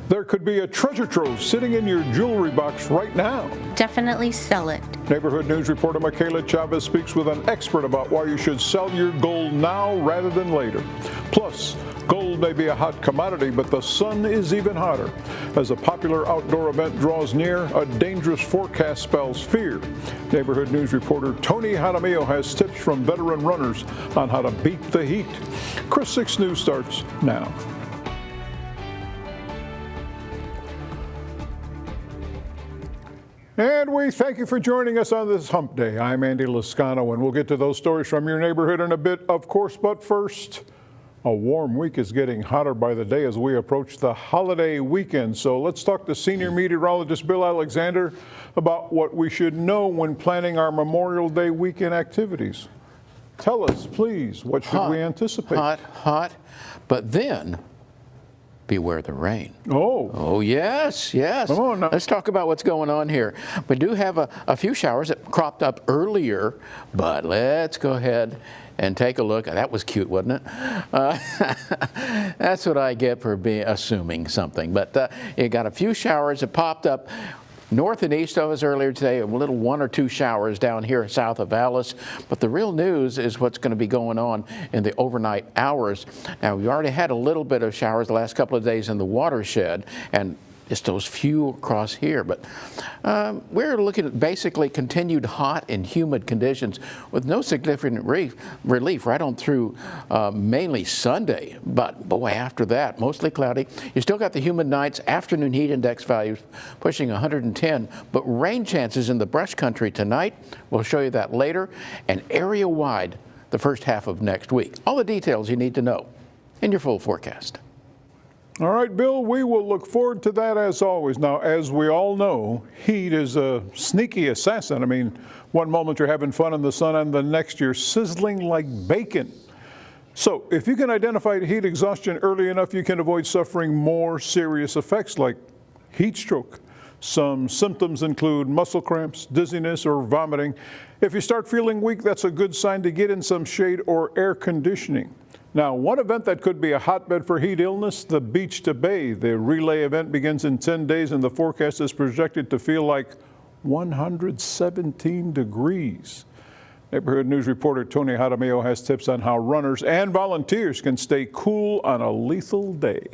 There could be a treasure trove sitting in your jewelry box right now. Definitely sell it. Neighborhood News reporter Michaela Chavez speaks with an expert about why you should sell your gold now rather than later. Plus, gold may be a hot commodity, but the sun is even hotter. As a popular outdoor event draws near, a dangerous forecast spells fear. Neighborhood News reporter Tony Jaramillo has tips from veteran runners on how to beat the heat. Chris 6 News starts now. And we thank you for joining us on this hump day. I'm Andy Lascano, and we'll get to those stories from your neighborhood in a bit, of course. But first, a warm week is getting hotter by the day as we approach the holiday weekend. So let's talk to senior meteorologist Bill Alexander about what we should know when planning our Memorial Day weekend activities. Tell us, please, what should we anticipate? Hot, but then beware the rain. Oh, yes. Come on now. Let's talk about what's going on here. We do have a few showers that cropped up earlier, but let's go ahead and take a look. That was cute, wasn't it? That's what I get for assuming something. But you got a few showers that popped up north and east of us earlier today, a little 1 or 2 showers down here south of Alice. But the real news is what's going to be going on in the overnight hours. Now, we already had a little bit of showers the last couple of days in the watershed, and just those few across here. But we're looking at basically continued hot and humid conditions with no significant relief right on through mainly Sunday. But boy, after that, mostly cloudy. You still got the humid nights, afternoon heat index values pushing 110, but rain chances in the brush country tonight. We'll show you that later, and area-wide the first half of next week. All the details you need to know in your full forecast. All right, Bill, we will look forward to that as always. Now, as we all know, heat is a sneaky assassin. I mean, one moment you're having fun in the sun and the next you're sizzling like bacon. So if you can identify heat exhaustion early enough, you can avoid suffering more serious effects like heat stroke. Some symptoms include muscle cramps, dizziness, or vomiting. If you start feeling weak, that's a good sign to get in some shade or air conditioning. Now, one event that could be a hotbed for heat illness, the Beach to Bay. The relay event begins in 10 days, and the forecast is projected to feel like 117 degrees. Neighborhood News reporter Tony Jaramillo has tips on how runners and volunteers can stay cool on a lethal day.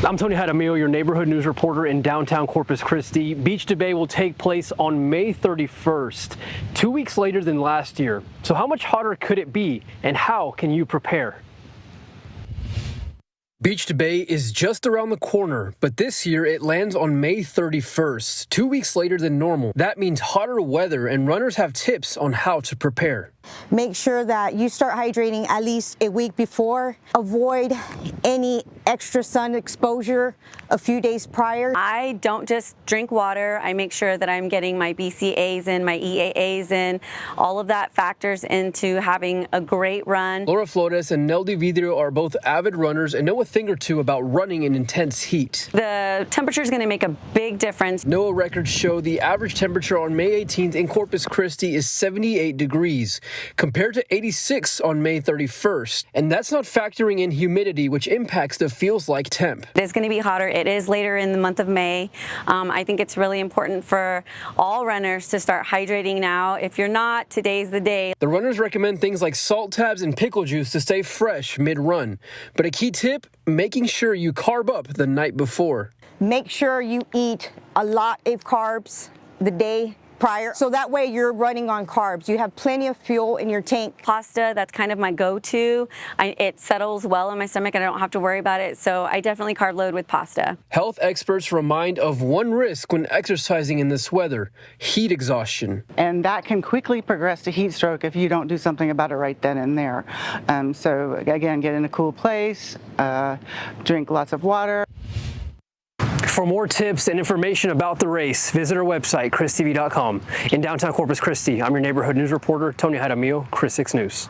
I'm Tony Jaramillo, your neighborhood news reporter in downtown Corpus Christi. Beach to Bay will take place on May 31st, 2 weeks later than last year. So how much hotter could it be, and how can you prepare? Beach to Bay is just around the corner, but this year it lands on May 31st, 2 weeks later than normal. That means hotter weather, and runners have tips on how to prepare. Make sure that you start hydrating at least a week before. Avoid any extra sun exposure a few days prior. I don't just drink water. I make sure that I'm getting my BCAAs in, my EAAs in. All of that factors into having a great run. Laura Flores and Neldy Vidrio are both avid runners and know a thing or two about running in intense heat. The temperature is going to make a big difference. NOAA records show the average temperature on May 18th in Corpus Christi is 78 degrees, compared to 86 on May 31st. And that's not factoring in humidity, which impacts the feels like temp. It's going to be hotter. It is later in the month of May. I think it's really important for all runners to start hydrating now. If you're not, today's the day. The runners recommend things like salt tabs and pickle juice to stay fresh mid-run. But a key tip, making sure you carb up the night before. Make sure you eat a lot of carbs the day prior, so that way you're running on carbs. You have plenty of fuel in your tank. Pasta, that's kind of my go-to. It settles well in my stomach and I don't have to worry about it, so I definitely carb load with pasta. Health experts remind of one risk when exercising in this weather: heat exhaustion. And that can quickly progress to heat stroke if you don't do something about it right then and there. So again, get in a cool place, drink lots of water. For more tips and information about the race, visit our website, christv.com. In downtown Corpus Christi, I'm your neighborhood news reporter, Tony Jaramillo, Chris 6 News.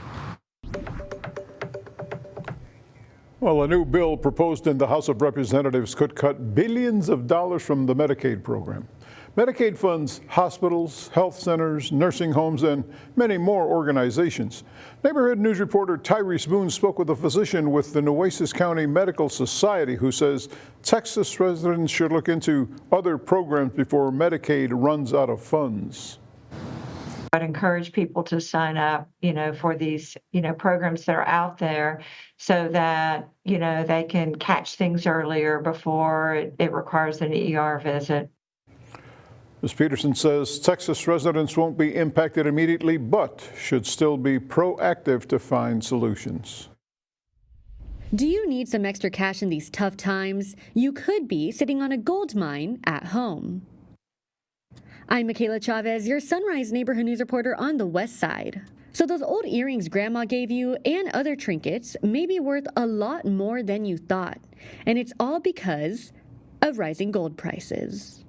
Well, a new bill proposed in the House of Representatives could cut billions of dollars from the Medicaid program. Medicaid funds hospitals, health centers, nursing homes, and many more organizations. Neighborhood News reporter Tyrese Boone spoke with a physician with the Nueces County Medical Society who says Texas residents should look into other programs before Medicaid runs out of funds. I'd encourage people to sign up, for these, programs that are out there so that, they can catch things earlier before it requires an ER visit. Ms. Peterson says Texas residents won't be impacted immediately, but should still be proactive to find solutions. Do you need some extra cash in these tough times? You could be sitting on a gold mine at home. I'm Michaela Chavez, your Sunrise Neighborhood News reporter on the West Side. So those old earrings Grandma gave you and other trinkets may be worth a lot more than you thought. And it's all because of rising gold prices.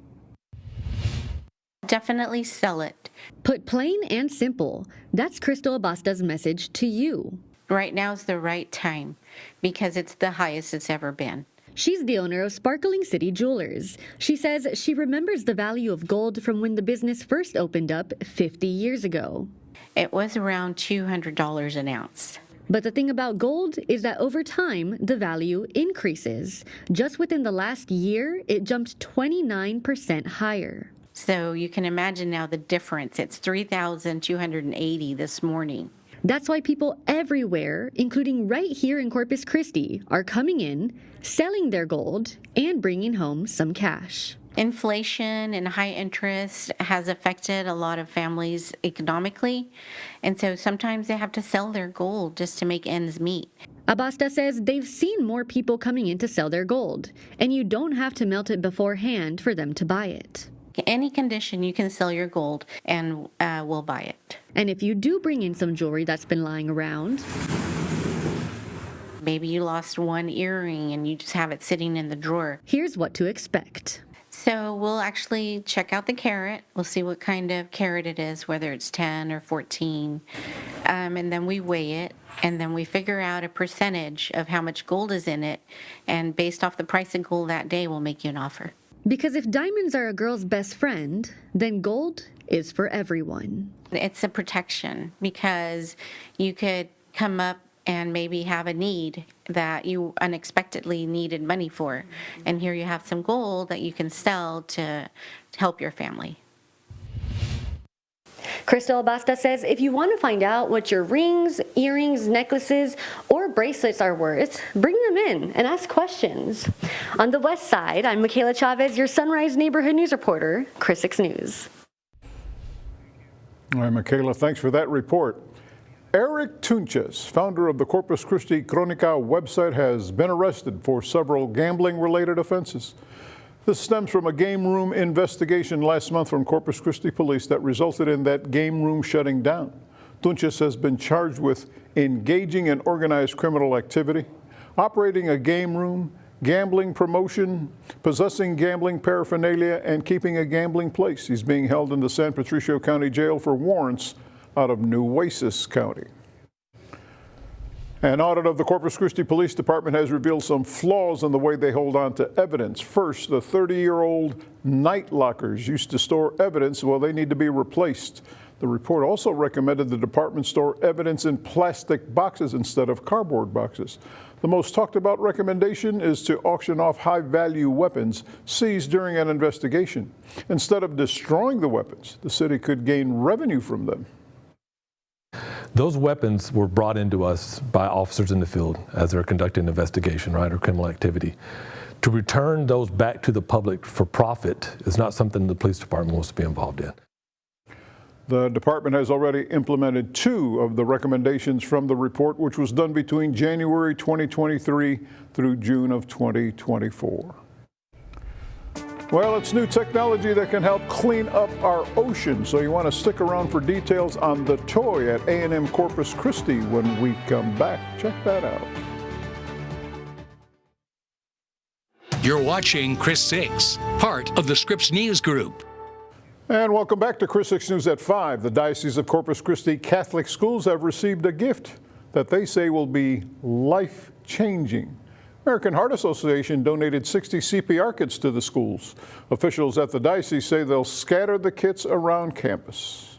Definitely sell it. Put plain and simple, that's Crystal Abasta's message to you. Right now is the right time because it's the highest it's ever been. She's the owner of Sparkling City Jewelers. She says she remembers the value of gold from when the business first opened up 50 years ago. It was around $200 an ounce. But the thing about gold is that over time, the value increases. Just within the last year, it jumped 29% higher. So you can imagine now the difference. It's $3,280 this morning. That's why people everywhere, including right here in Corpus Christi, are coming in, selling their gold, and bringing home some cash. Inflation and high interest has affected a lot of families economically, and so sometimes they have to sell their gold just to make ends meet. Abasta says they've seen more people coming in to sell their gold, and you don't have to melt it beforehand for them to buy it. Any condition you can sell your gold and we'll buy it. And if you do bring in some jewelry that's been lying around, maybe you lost one earring and you just have it sitting in the drawer, here's what to expect. So we'll actually check out the carat. We'll see what kind of carat it is, whether it's 10 or 14. And then we weigh it, and then we figure out a percentage of how much gold is in it. And based off the price of gold that day, we'll make you an offer. Because if diamonds are a girl's best friend, then gold is for everyone. It's a protection because you could come up and maybe have a need that you unexpectedly needed money for. And here you have some gold that you can sell to help your family. Crystal Abasta says if you want to find out what your rings, earrings, necklaces, or bracelets are worth, bring them in and ask questions. On the West Side, I'm Michaela Chavez, your Sunrise Neighborhood News reporter, Chris 6 News. All right, Michaela, thanks for that report. Eric Tunches, founder of the Corpus Christi Cronica website, has been arrested for several gambling-related offenses. This stems from a game room investigation last month from Corpus Christi Police that resulted in that game room shutting down. Tunches has been charged with engaging in organized criminal activity, operating a game room, gambling promotion, possessing gambling paraphernalia, and keeping a gambling place. He's being held in the San Patricio County Jail for warrants out of Nueces County. An audit of the Corpus Christi Police Department has revealed some flaws in the way they hold on to evidence. First, the 30-year-old night lockers used to store evidence. Well, they need to be replaced. The report also recommended the department store evidence in plastic boxes instead of cardboard boxes. The most talked about recommendation is to auction off high-value weapons seized during an investigation. Instead of destroying the weapons, the city could gain revenue from them. Those weapons were brought into us by officers in the field as they're conducting an investigation, right, or criminal activity. To return those back to the public for profit is not something the police department wants to be involved in. The department has already implemented 2 of the recommendations from the report, which was done between January 2023 through June of 2024. Well, it's new technology that can help clean up our ocean, so you want to stick around for details on the toy at A&M Corpus Christi when we come back. Check that out. You're watching Chris 6, part of the Scripps News Group. And welcome back to Chris 6 News at 5. The Diocese of Corpus Christi Catholic schools have received a gift that they say will be life-changing. American Heart Association donated 60 CPR kits to the schools. Officials at the diocese say they'll scatter the kits around campus.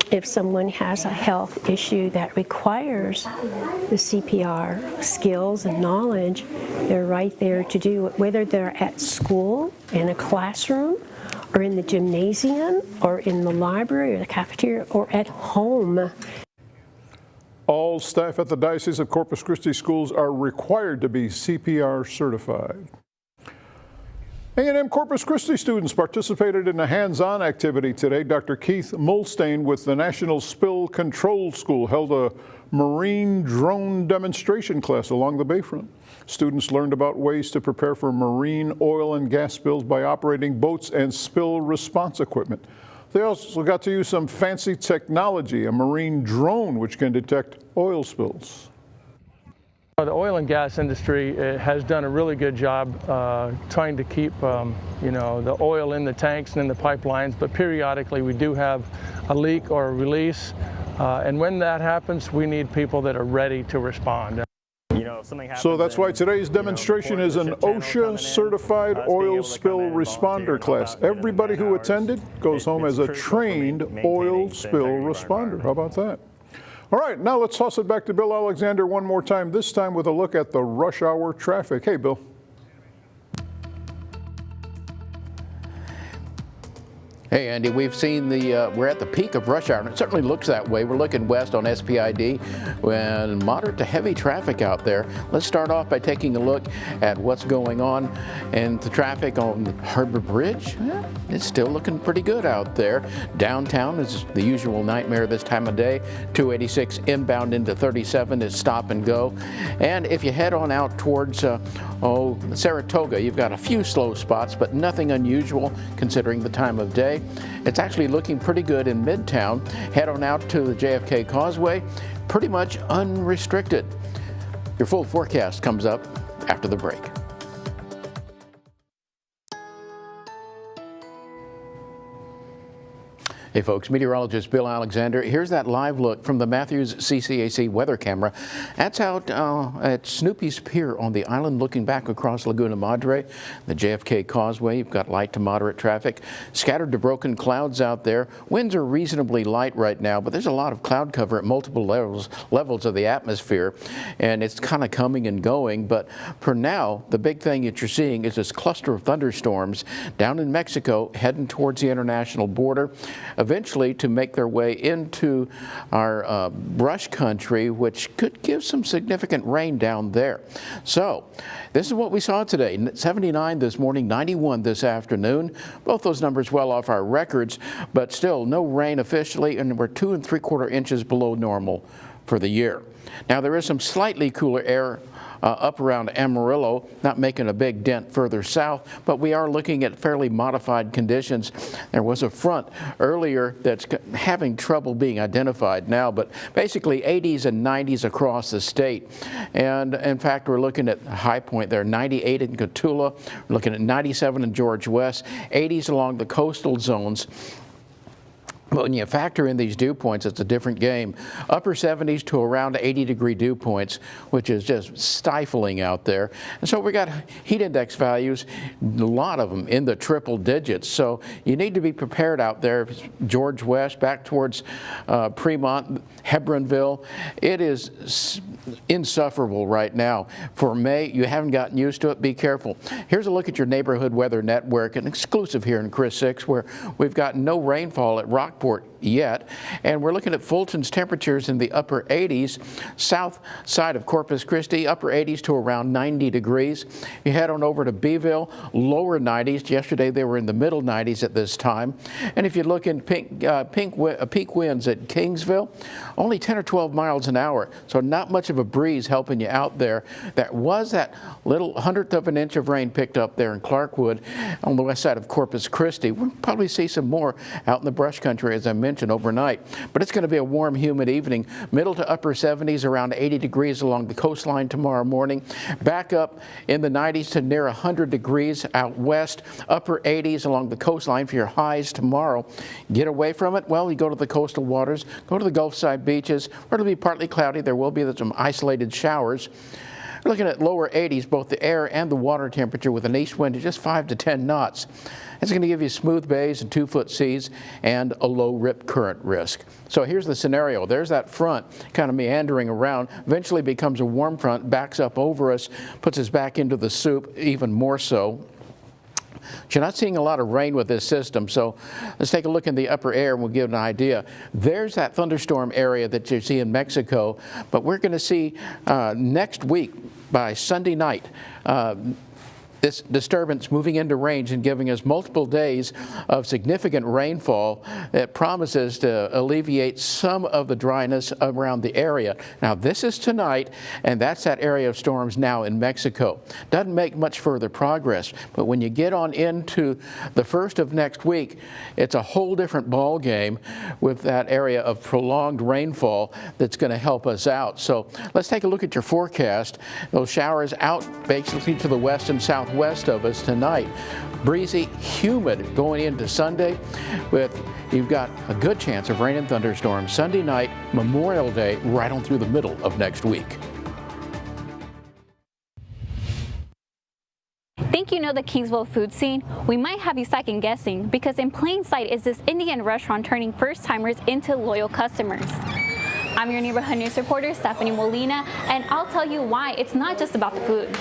If someone has a health issue that requires the CPR skills and knowledge, they're right there to do it, whether they're at school, in a classroom, or in the gymnasium, or in the library, or the cafeteria, or at home. All staff at the Diocese of Corpus Christi schools are required to be CPR certified. A&M Corpus Christi students participated in a hands-on activity today. Dr. Keith Mulstain with the National Spill Control School held a marine drone demonstration class along the bayfront. Students learned about ways to prepare for marine oil and gas spills by operating boats and spill response equipment. They also got to use some fancy technology, a marine drone which can detect oil spills. The oil and gas industry has done a really good job trying to keep the oil in the tanks and in the pipelines, but periodically we do have a leak or a release, and when that happens, we need people that are ready to respond. So that's why today's demonstration is an OSHA certified oil spill responder class. Everybody who attended goes home as a trained oil spill responder. How about that? All right, now let's toss it back to Bill Alexander one more time, this time with a look at the rush hour traffic. Hey, Bill. Hey, Andy, we've seen we're at the peak of rush hour, and it certainly looks that way. We're looking west on SPID and moderate to heavy traffic out there. Let's start off by taking a look at what's going on and the traffic on Harbor Bridge. It's still looking pretty good out there. Downtown is the usual nightmare this time of day. 286 inbound into 37 is stop and go. And if you head on out towards Saratoga, you've got a few slow spots, but nothing unusual considering the time of day. It's actually looking pretty good in Midtown. Head on out to the JFK Causeway, pretty much unrestricted. Your full forecast comes up after the break. Hey folks, meteorologist Bill Alexander. Here's that live look from the Matthews CCAC weather camera. That's out at Snoopy's Pier on the island looking back across Laguna Madre. The JFK Causeway, you've got light to moderate traffic. Scattered to broken clouds out there. Winds are reasonably light right now, but there's a lot of cloud cover at multiple levels of the atmosphere, and it's kind of coming and going. But for now, the big thing that you're seeing is this cluster of thunderstorms down in Mexico heading towards the international border, eventually to make their way into our brush country, which could give some significant rain down there. So this is what we saw today. 79 this morning, 91 this afternoon. Both those numbers well off our records, but still no rain officially, and we're 2 3/4 inches below normal for the year. Now there is some slightly cooler air up around Amarillo, not making a big dent further south, but we are looking at fairly modified conditions. There was a front earlier that's having trouble being identified now, but basically 80s and 90s across the state. And in fact, we're looking at a high point there, 98 in Cotulla, we're looking at 97 in George West, 80s along the coastal zones. But when you factor in these dew points, it's a different game. Upper 70s to around 80-degree dew points, which is just stifling out there. And so we got heat index values, a lot of them in the triple digits. So you need to be prepared out there. George West, back towards Fremont, Hebronville. It is insufferable right now. For May, you haven't gotten used to it. Be careful. Here's a look at your neighborhood weather network, an exclusive here in Chris 6, where we've got no rainfall at Rockport yet, and we're looking at Fulton's temperatures in the upper 80s, south side of Corpus Christi, upper 80s to around 90 degrees. You head on over to Beeville, lower 90s. Yesterday they were in the middle 90s at this time. And if you look in peak winds at Kingsville, only 10 or 12 miles an hour, so not much of a breeze helping you out there. That was that little 1/100th of an inch of rain picked up there in Clarkwood on the west side of Corpus Christi. We'll probably see some more out in the brush country, as I mentioned, overnight. But it's going to be a warm, humid evening. Middle to upper 70s, around 80 degrees along the coastline tomorrow morning. Back up in the 90s to near 100 degrees out west. Upper 80s along the coastline for your highs tomorrow. Get away from it? Well, you go to the coastal waters, go to the Gulf side beaches, where it'll be partly cloudy. There will be some isolated showers. We're looking at lower 80s, both the air and the water temperature, with an east wind of just 5 to 10 knots. It's going to give you smooth bays and 2-foot seas and a low rip current risk. So here's the scenario. There's that front kind of meandering around, eventually becomes a warm front, backs up over us, puts us back into the soup even more so. You're not seeing a lot of rain with this system, so let's take a look in the upper air and we'll give an idea. There's that thunderstorm area that you see in Mexico, but we're going to see next week by Sunday night this disturbance moving into range and giving us multiple days of significant rainfall that promises to alleviate some of the dryness around the area. Now, this is tonight, and that's that area of storms now in Mexico. Doesn't make much further progress, but when you get on into the first of next week, it's a whole different ball game with that area of prolonged rainfall that's going to help us out. So let's take a look at your forecast. Those showers out basically to the west and southwest of us tonight. Breezy, humid going into Sunday, with you've got a good chance of rain and thunderstorms Sunday night, Memorial Day, right on through the middle of next week. Think you know the Kingsville food scene? We might have you second guessing, because in plain sight is this Indian restaurant turning first-timers into loyal customers. I'm your neighborhood news reporter, Stephanie Molina, and I'll tell you why it's not just about the food.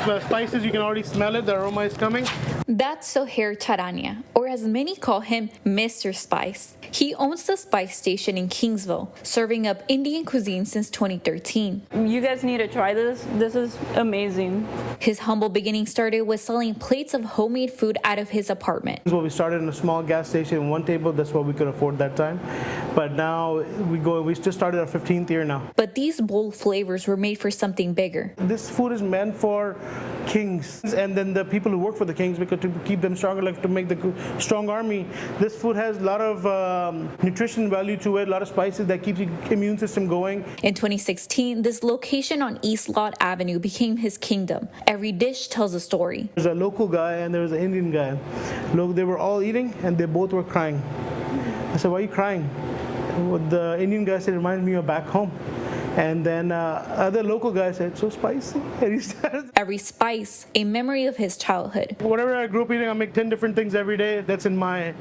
The spices, you can already smell it, the aroma is coming. That's Zohair Charania, or as many call him, Mr. Spice. He owns the Spice Station in Kingsville, serving up Indian cuisine since 2013. You guys need to try this. This is amazing. His humble beginning started with selling plates of homemade food out of his apartment. Well, we started in a small gas station, one table, that's what we could afford that time. But now we just started our 15th year now. But these bold flavors were made for something bigger. This food is meant for kings, and then the people who work for the kings, because to keep them stronger, like to make the strong army. This food has a lot of nutrition value to it, a lot of spices that keeps the immune system going. In 2016, this location on East Lot Avenue became his kingdom. Every dish tells a story. There's a local guy and there's an Indian guy. Look, they were all eating and they both were crying. I said, "Why are you crying?" What the Indian guy said, "It reminds me of back home." And then other local guys said, "So spicy." And he started. Every spice, a memory of his childhood. Whatever I grew up eating, I make 10 different things every day. That's in my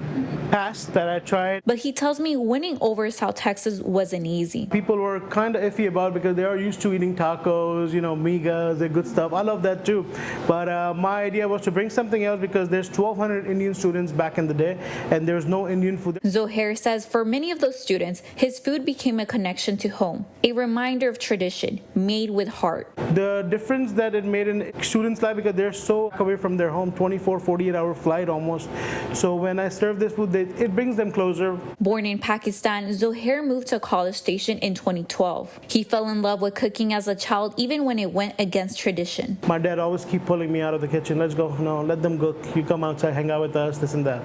past that I tried. But he tells me winning over South Texas wasn't easy. People were kind of iffy about it because they are used to eating tacos, migas, the good stuff. I love that too. But my idea was to bring something else because there's 1,200 Indian students back in the day and there's no Indian food. Zohair says for many of those students, his food became a connection to home, a reminder of tradition made with heart. The difference that it made in students' life, because they're so away from their home, 24, 48-hour flight almost. So when I serve this food, it brings them closer. Born in Pakistan, Zohair moved to College Station in 2012. He fell in love with cooking as a child, even when it went against tradition. My dad always keep pulling me out of the kitchen. Let's go. No, let them cook. You come outside, hang out with us, this and that.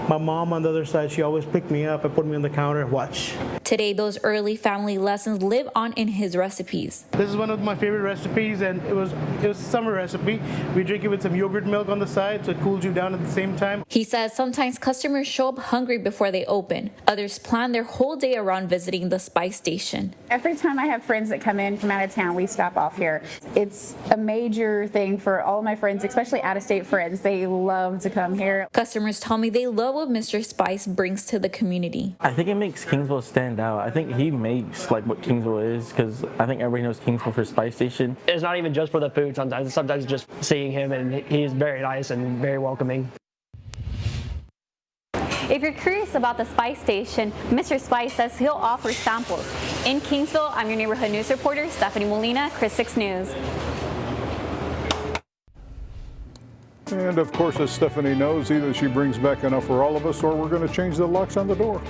My mom on the other side, she always picked me up and put me on the counter, watch. Today, those early family lessons live on in his recipes. This is one of my favorite recipes, and it was a summer recipe. We drink it with some yogurt milk on the side, so it cools you down at the same time. He says sometimes customers show up hungry before they open. Others plan their whole day around visiting the Spice Station. Every time I have friends that come in from out of town, we stop off here. It's a major thing for all my friends, especially out-of-state friends. They love to come here. Customers tell me they love what Mr. Spice brings to the community. I think it makes Kingsville stand out. I think he makes what Kingsville is, because I think everybody knows Kingsville for Spice Station. It's not even just for the food sometimes. Sometimes just seeing him, and he's very nice and very welcoming. If you're curious about the Spice Station, Mr. Spice says he'll offer samples. In Kingsville, I'm your neighborhood news reporter, Stephanie Molina, Chris 6 News. And of course, as Stephanie knows, either she brings back enough for all of us or we're going to change the locks on the door.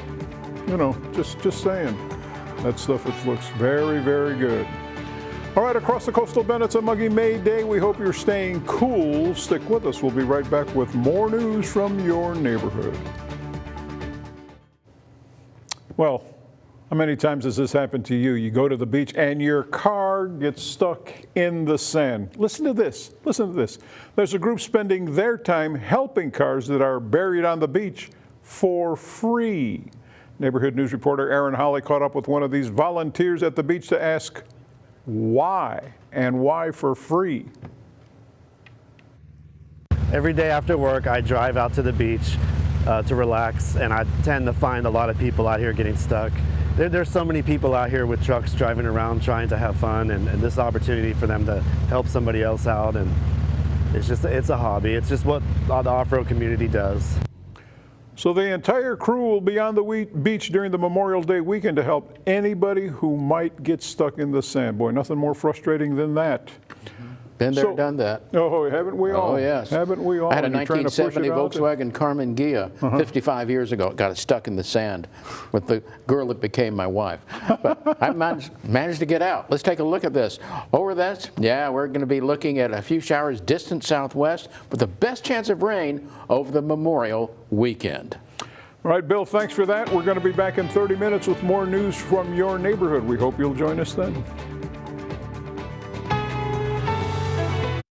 Just saying. That stuff looks very, very good. All right, across the coastal bend, it's a muggy May day. We hope you're staying cool. Stick with us. We'll be right back with more news from your neighborhood. Well, how many times has this happened to you? You go to the beach and your car gets stuck in the sand. Listen to this. Listen to this. There's a group spending their time helping cars that are buried on the beach for free. Neighborhood news reporter Aaron Holly caught up with one of these volunteers at the beach to ask, Why? And why for free? Every day after work, I drive out to the beach to relax, and I tend to find a lot of people out here getting stuck. There's so many people out here with trucks driving around trying to have fun, and this opportunity for them to help somebody else out, and it's a hobby. It's just what the off-road community does. So the entire crew will be on the beach during the Memorial Day weekend to help anybody who might get stuck in the sand. Boy, nothing more frustrating than that. Been there, done that. Oh, haven't we all? Oh, yes. Haven't we all? I had a You're trying to push 1970 it out there? Volkswagen Carmen Ghia 55 years ago. It got stuck in the sand with the girl that became my wife. But I managed to get out. Let's take a look at this. Over this, yeah, we're going to be looking at a few showers distant southwest with the best chance of rain over the Memorial weekend. All right, Bill, thanks for that. We're going to be back in 30 minutes with more news from your neighborhood. We hope you'll join us then.